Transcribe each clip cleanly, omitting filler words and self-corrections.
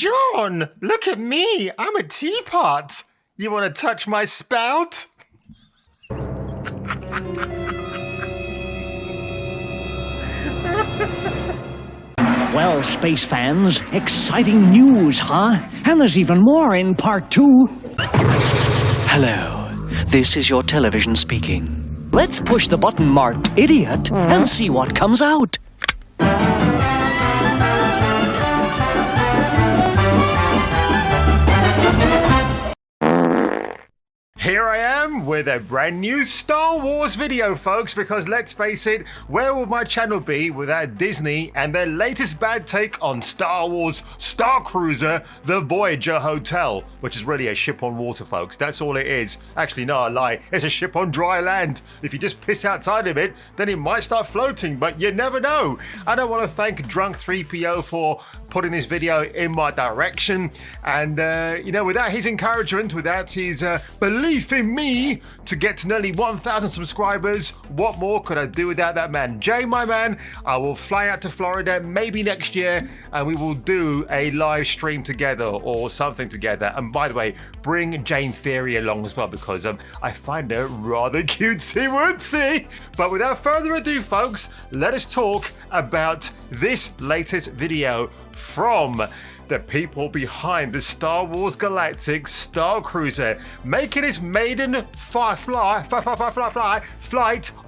John, look at me. I'm a teapot. You want to touch my spout? Well, space fans, exciting news, huh? And there's even more in part 2. Hello, this is your television speaking. Let's push the button marked idiot and see what comes out. Here I am with a brand new Star Wars video, folks, because let's face it, where would my channel be without Disney and their latest bad take on Star Wars Starcruiser, the Voyager Hotel, which is really a ship on water, folks. That's all it is. Actually, no, I lie. It's a ship on dry land. If you just piss outside of it, then it might start floating, but you never know. And I want to thank Drunk 3PO for putting this video in my direction. And, without his encouragement, without his belief in me to get to nearly 1,000 subscribers, what more could I do without that man? Jay, my man, I will fly out to Florida maybe next year and we will do a live stream together or something together. And by the way, bring Jane Theory along as well because I find her rather cutesy-wootsy. But without further ado, folks, let us talk about this latest video from the people behind the Star Wars Galactic Starcruiser, making its maiden flight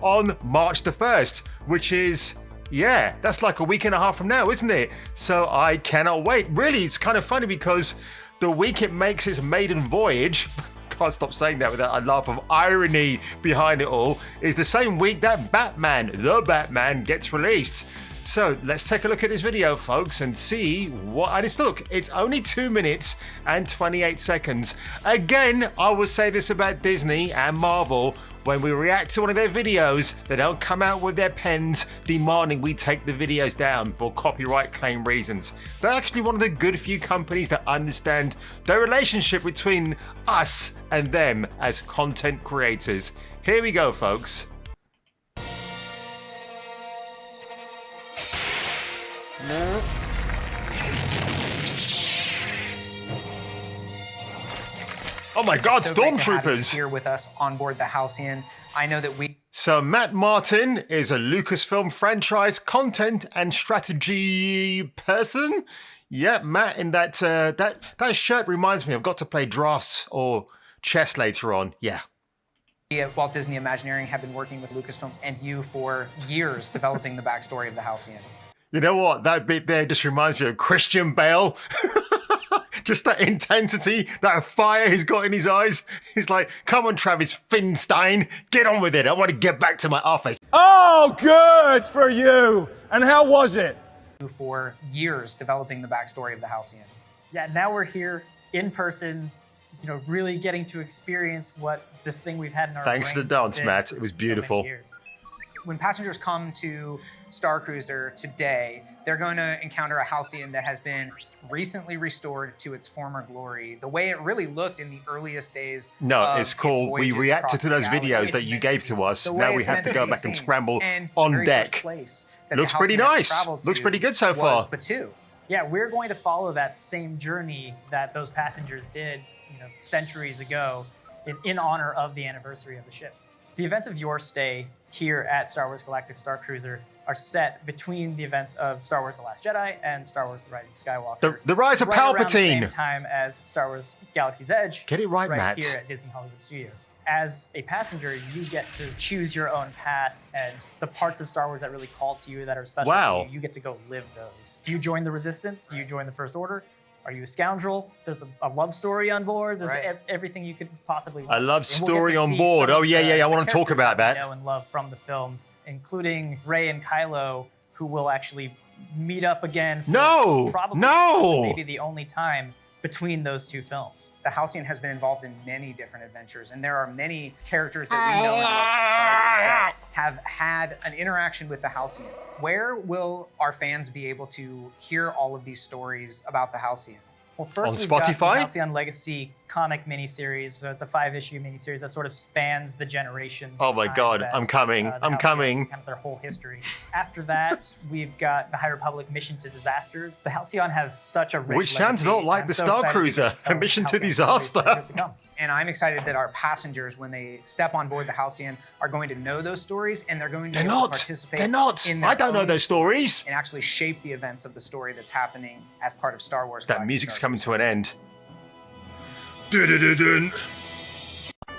on March the 1st, which is, yeah, that's like a week and a half from now, isn't it? So I cannot wait. Really, it's kind of funny because the week it makes its maiden voyage, can't stop saying that without a laugh of irony behind it all, is the same week that the Batman gets released. So let's take a look at this video, folks, and see what. And it's only 2 minutes and 28 seconds. Again, I will say this about Disney and Marvel. When we react to one of their videos, they don't come out with their pens demanding we take the videos down for copyright claim reasons. They're actually one of the good few companies that understand the relationship between us and them as content creators. Here we go, folks. Oh my God, so stormtroopers! Here with us on board the Halcyon. I know that we. So Matt Martin is a Lucasfilm franchise content and strategy person. Yeah, Matt, in that shirt reminds me I've got to play drafts or chess later on. Yeah. Walt Disney Imagineering have been working with Lucasfilm and you for years developing the backstory of the Halcyon. You know what? That bit there just reminds me of Christian Bale. Just that intensity, that fire he's got in his eyes. He's like, come on, Travis Finstein, get on with it. I want to get back to my office. Oh, good for you. And how was it? For years developing the backstory of the Halcyon. Yeah, now we're here in person, really getting to experience what this thing we've had in our Thanks to the dance, Matt. It was beautiful. When passengers come to Starcruiser today, they're going to encounter a Halcyon that has been recently restored to its former glory, the way it really looked in the earliest days. No, it's cool. We reacted to those videos that you gave to us. Now we have to go back and scramble on deck. Looks pretty nice. Looks pretty good so far. Yeah, we're going to follow that same journey that those passengers did, centuries ago in honor of the anniversary of the ship. The events of your stay here at Star Wars Galactic Starcruiser are set between the events of Star Wars The Last Jedi and Star Wars The Rise of Skywalker. The Rise of right Palpatine! Around the same time as Star Wars Galaxy's Edge. Get it right, Matt. Here at Disney Hollywood Studios. As a passenger, you get to choose your own path, and the parts of Star Wars that really call to you, that are special to you, you get to go live those. Do you join the Resistance? Do you join the First Order? Are you a scoundrel? There's a love story on board. There's everything you could possibly want. A love story on board. Oh, yeah, I want to talk about that. Know and love from the films, including Rey and Kylo, who will actually meet up again for probably maybe the only time between those two films. The Halcyon has been involved in many different adventures, and there are many characters that we know and love from Star Wars that have had an interaction with the Halcyon. Where will our fans be able to hear all of these stories about the Halcyon? Well, first on we've Spotify? got the Halcyon Legacy comic miniseries. So it's a 5-issue miniseries that sort of spans the generation. Oh my God, I'm coming. I'm coming. Kind of their whole history. After that, we've got the High Republic Mission to Disaster. The Halcyon has such a rich Which sounds a legacy. lot like I'm the so excited Starcruiser, to a Mission to Halcyon stories Disaster. for years to come. And I'm excited that our passengers, when they step on board the Halcyon, are going to know those stories, and they're going to be able to participate. They're not. In their I don't know own those stories. and actually shape the events of the story that's happening as part of Star Wars. That Galactic music's Starcruiser. coming to an end. Dun-dun-dun-dun.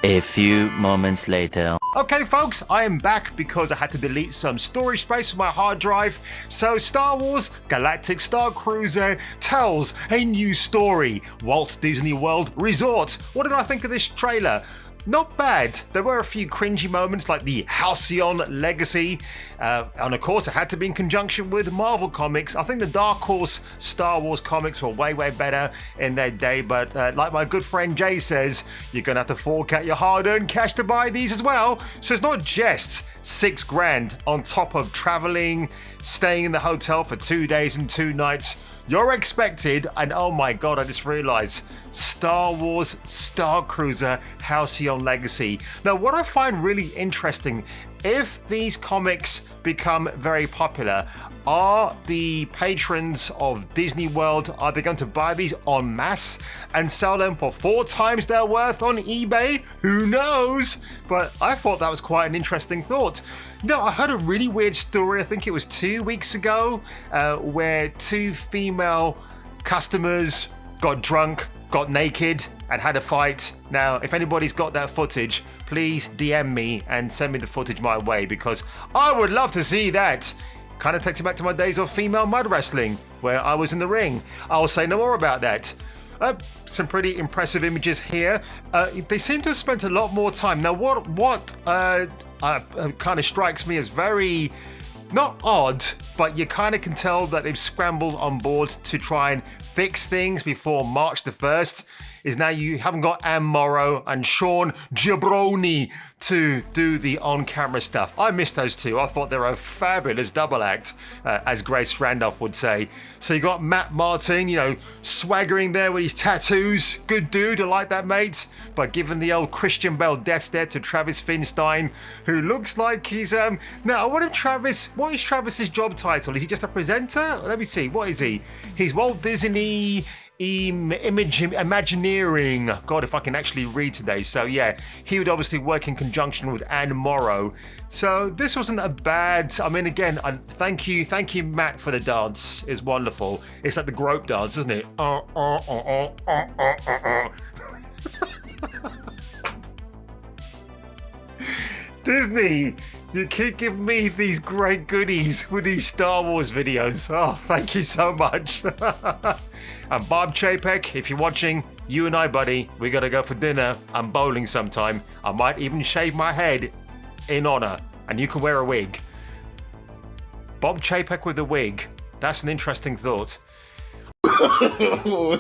A few moments later. Okay, folks, I am back because I had to delete some storage space from my hard drive. So Star Wars Galactic Starcruiser tells a new story. Walt Disney World Resort. What did I think of this trailer? Not bad. There were a few cringy moments like the Halcyon legacy. And of course, it had to be in conjunction with Marvel Comics. I think the Dark Horse Star Wars comics were way, way better in their day. But like my good friend Jay says, you're going to have to fork out your hard-earned cash to buy these as well. So it's not just $6,000 on top of traveling, staying in the hotel for 2 days and 2 nights. You're expected, and oh my God, I just realized, Star Wars Starcruiser Halcyon Legacy. Now, what I find really interesting, if these comics become very popular, are the patrons of Disney World, are they going to buy these en masse and sell them for 4 times their worth on eBay? Who knows? But I thought that was quite an interesting thought. You know, I heard a really weird story, I think it was 2 weeks ago, where 2 female customers got drunk, got naked, and had a fight. Now, if anybody's got that footage, please DM me and send me the footage my way, because I would love to see that. Kind of takes me back to my days of female mud wrestling, where I was in the ring. I'll say no more about that. Some pretty impressive images here. They seem to have spent a lot more time. Now, what kind of strikes me as very, not odd, but you kind of can tell that they've scrambled on board to try and fix things before March the 1st, is now you haven't got Ann Morrow and Sean Giabroni to do the on-camera stuff. I miss those two. I thought they were a fabulous double act, as Grace Randolph would say. So you got Matt Martin, you know, swaggering there with his tattoos. Good dude, I like that, mate. But giving the old Christian Bale death stare to Travis Finstein, who looks like he's now I wonder if Travis, what is Travis's job title? Is he just a presenter? Let me see, what is he? He's Walt Disney Imagineering. God, if I can actually read today. So yeah, he would obviously work in conjunction with Ann Morrow. So this wasn't a bad, I mean, again, thank you Matt for the dance. It's wonderful. It's like the grope dance, isn't it? Disney, you keep giving me these great goodies with these Star Wars videos. Oh, thank you so much. And Bob Chapek, if you're watching, you and I, buddy, we gotta go for dinner and bowling sometime. I might even shave my head in honor, and you can wear a wig. Bob Chapek with a wig. That's an interesting thought. No.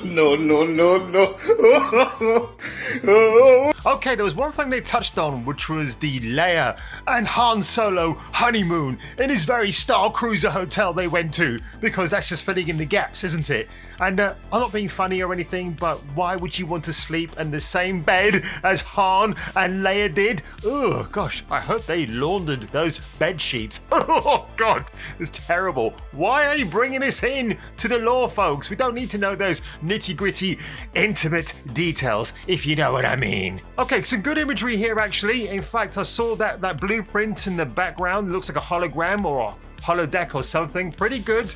Okay, there was one thing they touched on, which was the Leia and Han Solo honeymoon in his very Starcruiser hotel they went to, because that's just filling in the gaps, isn't it? And I'm not being funny or anything, but why would you want to sleep in the same bed as Han and Leia did? Oh gosh, I hope they laundered those bed sheets. Oh God, it's terrible. Why are you bringing this in to the lore, folks? We don't need to know those nitty-gritty, intimate details, if you know what I mean. Okay, some good imagery here, actually. In fact, I saw that blueprint in the background. It looks like a hologram or a holodeck or something. Pretty good.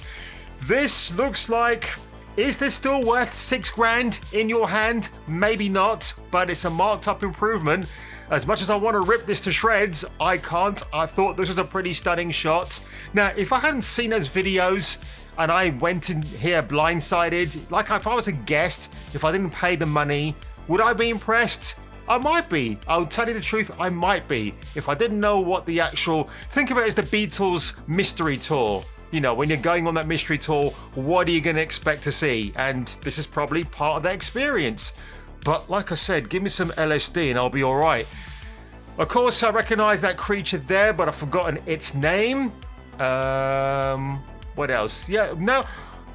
This looks like, is this still worth $6,000 in your hand? Maybe not, but it's a marked up improvement. As much as I want to rip this to shreds, I can't. I thought this was a pretty stunning shot. Now, if I hadn't seen those videos and I went in here blindsided, like if I was a guest, if I didn't pay the money, would I be impressed? I might be. I'll tell you the truth, I might be. If I didn't know what the actual, think of it as the Beatles mystery tour. You know, when you're going on that mystery tour, what are you going to expect to see? And this is probably part of that experience. But like I said, give me some LSD and I'll be all right. Of course, I recognize that creature there, but I've forgotten its name. What else? Yeah, now,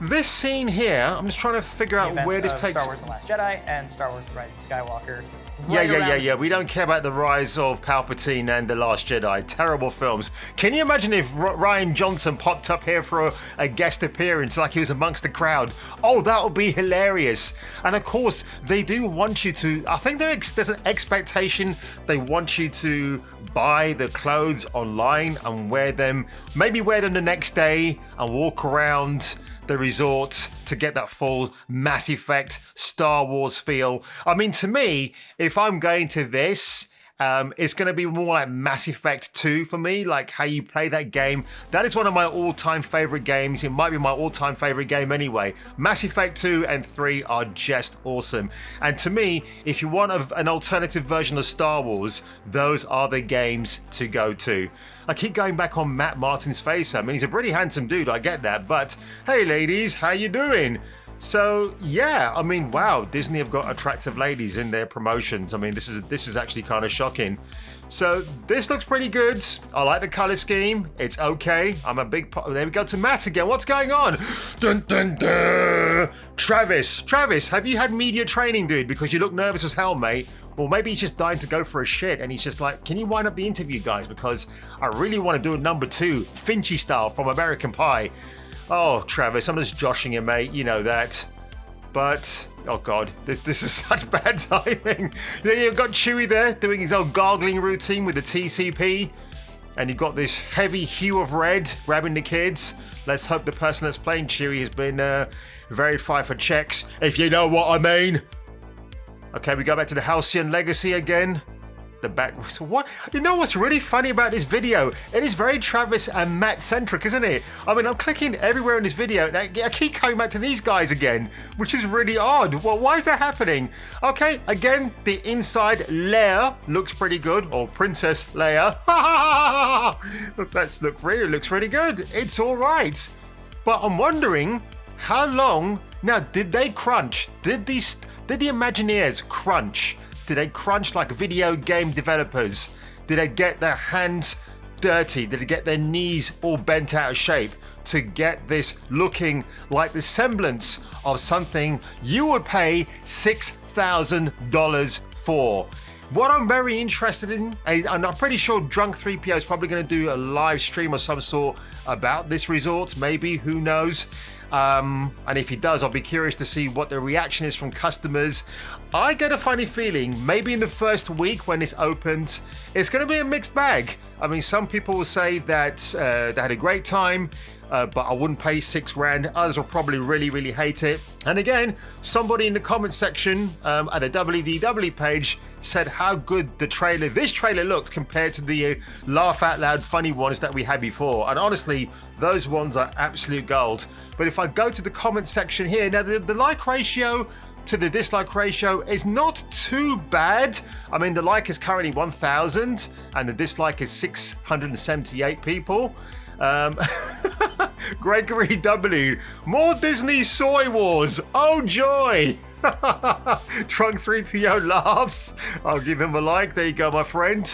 This scene here, I'm just trying to figure out Events where this of takes. Star Wars: The Last Jedi and Star Wars: The Rise of Skywalker. Yeah. We don't care about the rise of Palpatine and The Last Jedi. Terrible films. Can you imagine if Rian Johnson popped up here for a guest appearance like he was amongst the crowd? Oh, that would be hilarious. And of course, they do want you to, I think there's an expectation they want you to buy the clothes online and wear them, maybe wear them the next day and walk around the resort to get that full Mass Effect Star Wars feel. I mean, to me, if I'm going to this, it's going to be more like Mass Effect 2 for me, like how you play that game. That is one of my all-time favorite games. It might be my all-time favorite game anyway. Mass Effect 2 and 3 are just awesome. And to me, if you want an alternative version of Star Wars, those are the games to go to. I keep going back on Matt Martin's face. I mean, he's a pretty handsome dude, I get that. But hey, ladies, how you doing? So yeah, I mean, wow, Disney have got attractive ladies in their promotions. I mean, this is actually kind of shocking. So this looks pretty good. I like the color scheme. It's okay. I'm a big there we go to Matt again. What's going on? Dun, dun, dun. Travis, have you had media training, dude? Because you look nervous as hell, mate. Or maybe he's just dying to go for a shit and he's just like, can you wind up the interview, guys? Because I really want to do a number 2, Finchy style from American Pie. Oh, Travis, I'm just joshing you, mate. You know that. But, oh God, this is such bad timing. Yeah, you've got Chewie there doing his old gargling routine with the TCP. And you've got this heavy hue of red grabbing the kids. Let's hope the person that's playing Chewie has been verified for checks, if you know what I mean. Okay, we go back to the Halcyon Legacy again. The back. What? You know what's really funny about this video? It is very Travis and Matt centric, isn't it? I mean, I'm clicking everywhere in this video and I keep coming back to these guys again, which is really odd. Well, why is that happening? Okay, again, the inside Leia looks pretty good, or Princess Leia. Looks really good. It's all right. But I'm wondering, how long? Now, did they crunch? Did the Imagineers crunch? Did they crunch like video game developers? Did they get their hands dirty? Did they get their knees all bent out of shape to get this looking like the semblance of something you would pay $6,000 for? What I'm very interested in, and I'm pretty sure Drunk 3PO is probably going to do a live stream of some sort about this resort, maybe, who knows? And if he does, I'll be curious to see what the reaction is from customers. I get a funny feeling maybe in the first week when this opens, it's going to be a mixed bag. I mean, some people will say that they had a great time, but I wouldn't pay $6,000. Others will probably really hate it. And again, somebody in the comments section at the WDW page said how good this trailer looked compared to the laugh out loud funny ones that we had before. And honestly, those ones are absolute gold. But if I go to the comment section here, now the like ratio to the dislike ratio is not too bad. I mean, the like is currently 1,000 and the dislike is 678 people. Gregory W. More Disney soy wars. Oh joy. Trunk 3PO laughs. I'll give him a like. There you go, my friend.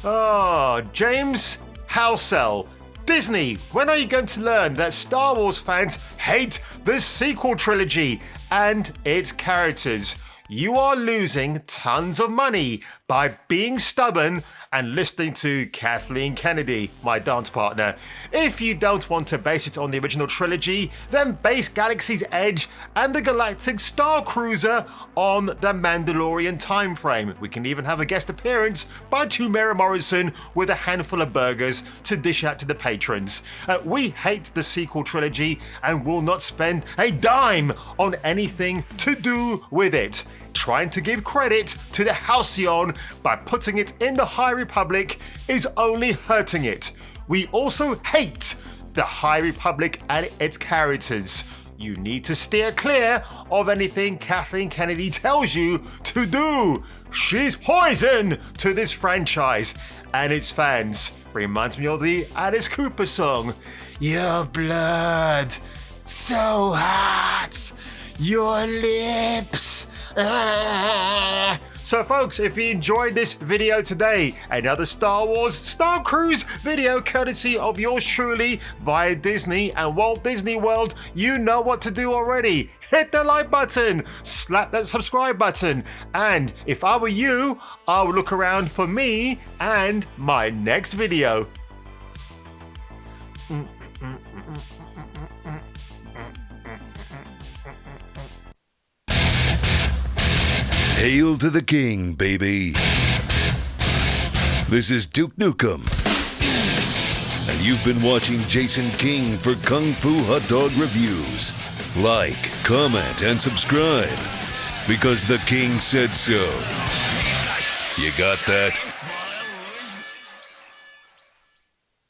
Oh, James Housel. Disney, when are you going to learn that Star Wars fans hate the sequel trilogy and its characters? You are losing tons of money by being stubborn and listening to Kathleen Kennedy, my dance partner. If you don't want to base it on the original trilogy, then base Galaxy's Edge and the Galactic Starcruiser on the Mandalorian time frame. We can even have a guest appearance by Tamara Morrison with a handful of burgers to dish out to the patrons. We hate the sequel trilogy and will not spend a dime on anything to do with it. Trying to give credit to the Halcyon by putting it in the High Republic is only hurting it. We also hate the High Republic and its characters. You need to steer clear of anything Kathleen Kennedy tells you to do. She's poison to this franchise and its fans. Reminds me of the Alice Cooper song. Your blood, so hot. Your lips, So folks, if you enjoyed this video today, another Star Wars Star Cruise video courtesy of yours truly via Disney and Walt Disney World, you know what to do already. Hit the like button, slap that subscribe button, and if I were you, I would look around for me and my next video. Hail to the king, baby. This is Duke Nukem. And you've been watching Jason King for Kung Fu Hot Dog Reviews. Like, comment, and subscribe. Because the king said so. You got that?